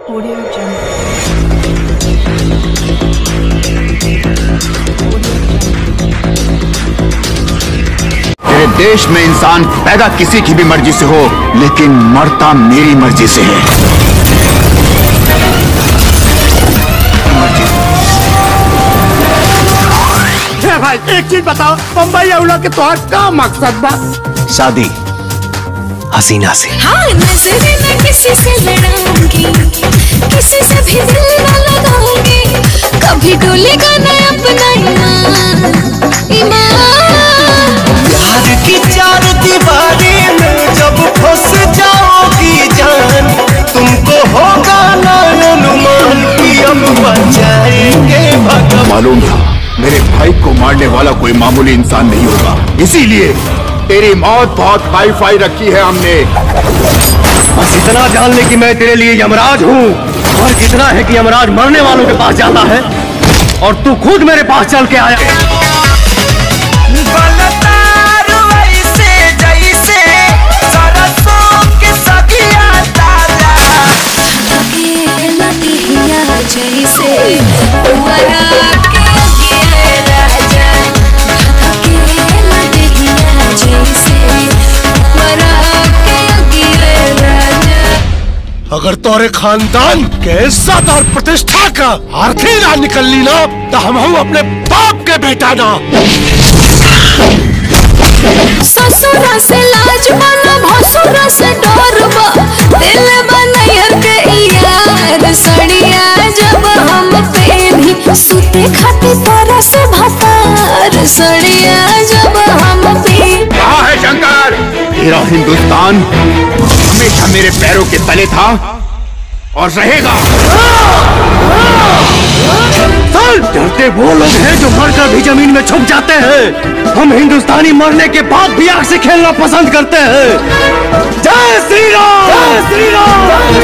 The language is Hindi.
Audio Jungle. तेरे देश में इंसान पैदा किसी की भी मर्जी से हो, लेकिन मरता मेरी मर्जी से है। भाई एक चीज बताओ, बम्बई अवला के तोहार का मकसद बा? शादी हसीना से। हाँ, नजरें न किसी से लड़ाऊंगी, किसी से भी दिल न लगाऊंगी, कभी डोलेगा न अपना ईमान। प्यार की चार दीवारी में जब फंस जाओगी जान, तुमको होगा ना अनुमान कि अब बचाएंगे भगवान। मालूम था मेरे भाई को मारने वाला कोई मामूली इंसान नहीं होगा, इसीलिए तेरी मौत बहुत हाई फाई रखी है हमने। बस इतना जान ले कि मैं तेरे लिए यमराज हूँ, और कितना है कि यमराज मरने वालों के पास जाता है, और तू खुद मेरे पास चल के आया। अगर तोरे खानदान के इज्जत और प्रतिष्ठा का आरती ना निकलनी ना, तो हम अपने बाप के बेटा ना। ससुरा से लाज बना, भसुरा से डर बा, दिल बनैर के यार सड़िया जब हम पे भी सुते खाती तरह से भतार सड़िया जब हम पे। कहाँ है शंकर? तेरा हिंदुस्तान हमेशा मेरे पैरों के तले था और रहेगा। डरते वो लोग हैं जो मरकर भी जमीन में छुप जाते हैं। हम हिंदुस्तानी मरने के बाद भी आग से खेलना पसंद करते हैं। जय श्री राम! जय श्री राम!